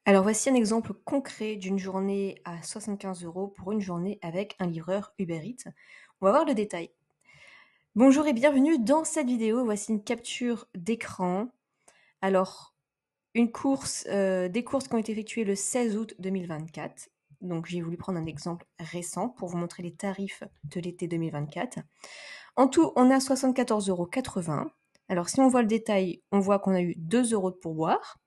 Alors voici un exemple concret d'une journée à 75 € pour une journée avec un livreur Uber Eats. On va voir le détail. Bonjour et bienvenue dans cette vidéo. Voici une capture d'écran. Alors, des courses qui ont été effectuées le 16 août 2024. Donc j'ai voulu prendre un exemple récent pour vous montrer les tarifs de l'été 2024. En tout, on a 74,80 €. Alors si on voit le détail, on voit qu'on a eu 2 € de pourboire.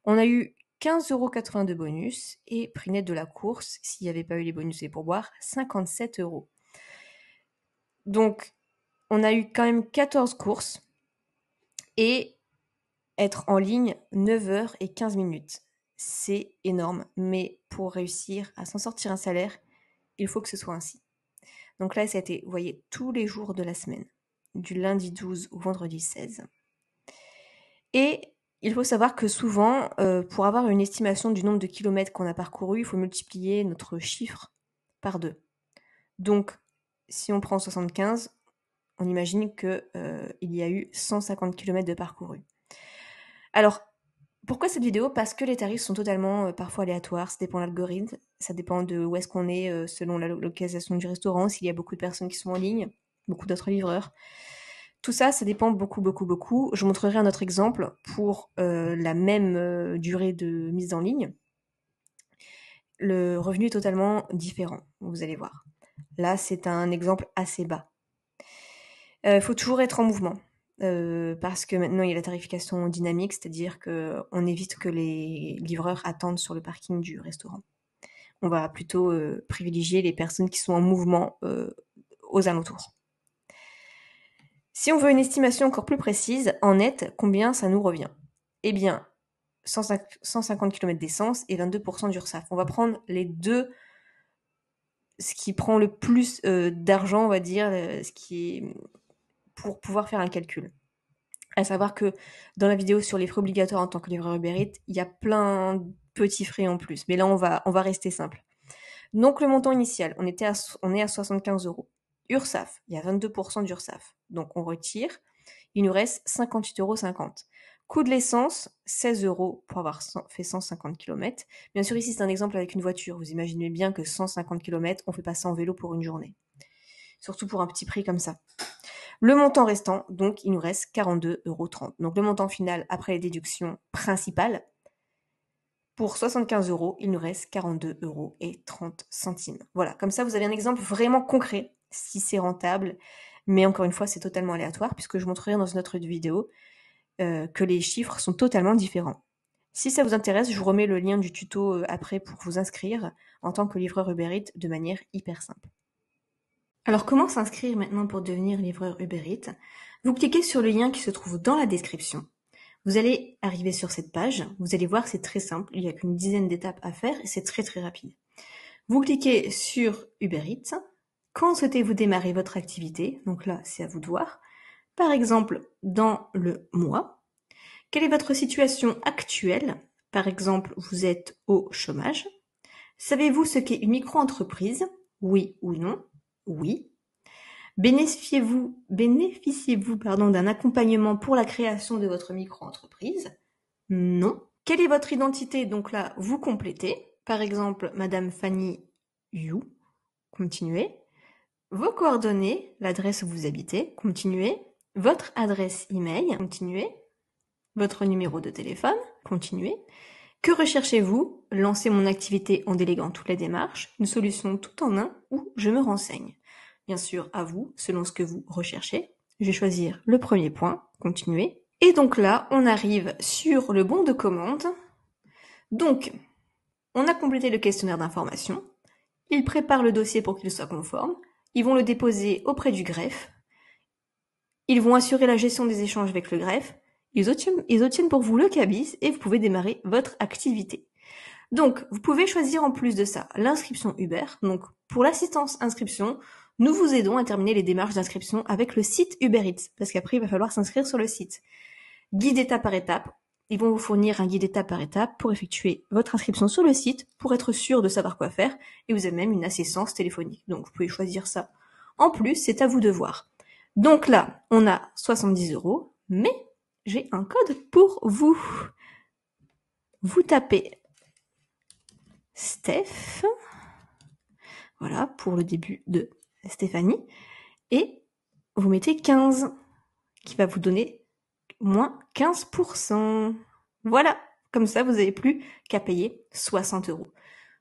On a eu 15,80 € de bonus et prix net de la course, s'il n'y avait pas eu les bonus et pourboires, 57 €. Donc, on a eu quand même 14 courses et être en ligne 9 heures et 15 minutes. C'est énorme, mais pour réussir à s'en sortir un salaire, il faut que ce soit ainsi. Donc là, ça a été, vous voyez, tous les jours de la semaine, du lundi 12 au vendredi 16. Et il faut savoir que souvent, pour avoir une estimation du nombre de kilomètres qu'on a parcouru, il faut multiplier notre chiffre par 2. Donc, si on prend 75, on imagine qu'il y a eu 150 kilomètres de parcouru. Alors, pourquoi cette vidéo? Parce que les tarifs sont totalement parfois aléatoires, ça dépend de l'algorithme, ça dépend de où est-ce qu'on est selon la localisation du restaurant, s'il y a beaucoup de personnes qui sont en ligne, beaucoup d'autres livreurs. Tout ça, ça dépend beaucoup. Je montrerai un autre exemple pour la même durée de mise en ligne. Le revenu est totalement différent, vous allez voir. Là, c'est un exemple assez bas. Il faut toujours être en mouvement parce que maintenant, il y a la tarification dynamique, c'est-à-dire qu'on évite que les livreurs attendent sur le parking du restaurant. On va plutôt privilégier les personnes qui sont en mouvement aux alentours. Si on veut une estimation encore plus précise, en net, combien ça nous revient? Eh bien, 150 km d'essence et 22% d'URSSAF. On va prendre les deux, ce qui prend le plus d'argent, on va dire, ce qui est pour pouvoir faire un calcul. À savoir que dans la vidéo sur les frais obligatoires en tant que livreur Uber Eats, il y a plein de petits frais en plus. Mais là, on va rester simple. Donc, le montant initial, on est à 75 €. URSSAF, il y a 22% d'URSSAF. Donc, on retire. Il nous reste 58,50 €. Coût de l'essence, 16 € pour avoir fait 150 km. Bien sûr, ici, c'est un exemple avec une voiture. Vous imaginez bien que 150 km, on fait pas ça en vélo pour une journée. Surtout pour un petit prix comme ça. Le montant restant, donc, il nous reste 42,30 €. Donc, le montant final après les déductions principales, pour 75 €, il nous reste 42,30 €. Voilà, comme ça, vous avez un exemple vraiment concret, si c'est rentable. Mais encore une fois, c'est totalement aléatoire, puisque je montrerai dans une autre vidéo que les chiffres sont totalement différents. Si ça vous intéresse, je vous remets le lien du tuto après pour vous inscrire en tant que livreur Uber Eats de manière hyper simple. Alors, comment s'inscrire maintenant pour devenir livreur Uber Eats? Vous cliquez sur le lien qui se trouve dans la description. Vous allez arriver sur cette page. Vous allez voir, c'est très simple. Il n'y a qu'une dizaine d'étapes à faire et c'est très rapide. Vous cliquez sur Uber Eats. Quand souhaitez-vous démarrer votre activité? Donc là, c'est à vous de voir. Par exemple, dans le mois. Quelle est votre situation actuelle? Par exemple, vous êtes au chômage. Savez-vous ce qu'est une micro-entreprise? Oui ou non? Oui. Bénéficiez-vous d'un accompagnement pour la création de votre micro-entreprise? Non. Quelle est votre identité? Donc là, vous complétez. Par exemple, Madame Fanny You. Continuez. Vos coordonnées, l'adresse où vous habitez. Continuez. Votre adresse email. Continuez. Votre numéro de téléphone. Continuez. Que recherchez-vous? Lancer mon activité en déléguant toutes les démarches, une solution tout en un ou je me renseigne. Bien sûr, à vous, selon ce que vous recherchez. Je vais choisir le premier point, continuer. Et donc là, on arrive sur le bon de commande. Donc, on a complété le questionnaire d'information. Ils préparent le dossier pour qu'il soit conforme. Ils vont le déposer auprès du greffe. Ils vont assurer la gestion des échanges avec le greffe. Ils obtiennent pour vous le cabis et vous pouvez démarrer votre activité. Donc, vous pouvez choisir en plus de ça l'inscription Uber. Donc, pour l'assistance inscription, nous vous aidons à terminer les démarches d'inscription avec le site Uber Eats, parce qu'après, il va falloir s'inscrire sur le site. Guide étape par étape. Ils vont vous fournir un guide étape par étape pour effectuer votre inscription sur le site, pour être sûr de savoir quoi faire, et vous avez même une assistance téléphonique. Donc, vous pouvez choisir ça. En plus, c'est à vous de voir. Donc là, on a 70 €, mais j'ai un code pour vous. Vous tapez Steph. Voilà, pour le début de Stéphanie. Et vous mettez 15, qui va vous donner moins 15%. Voilà, comme ça, vous n'avez plus qu'à payer 60 €.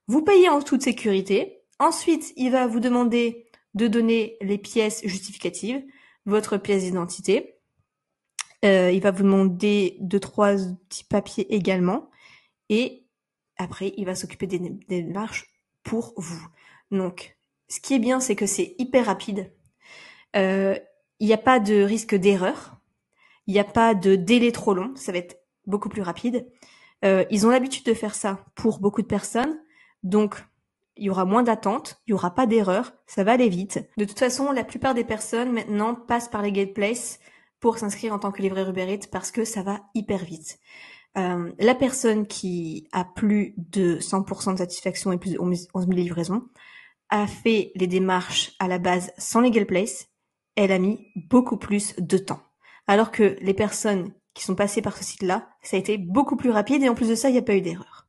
Vous payez en toute sécurité. Ensuite, il va vous demander de donner les pièces justificatives, votre pièce d'identité. Il va vous demander 2-3 petits papiers également. Et après, il va s'occuper des démarches pour vous. Donc, ce qui est bien, c'est que c'est hyper rapide. Il n'y a pas de risque d'erreur. Il n'y a pas de délai trop long. Ça va être beaucoup plus rapide. Ils ont l'habitude de faire ça pour beaucoup de personnes. Donc, il y aura moins d'attente, il y aura pas d'erreur, ça va aller vite. De toute façon, la plupart des personnes maintenant passent par les Gateplace pour s'inscrire en tant que livreur Uber Eats parce que ça va hyper vite. La personne qui a plus de 100% de satisfaction et plus de 11 000 livraisons a fait les démarches à la base sans les Gateplace. Elle a mis beaucoup plus de temps. Alors que les personnes qui sont passées par ce site-là, ça a été beaucoup plus rapide et en plus de ça, il n'y a pas eu d'erreur.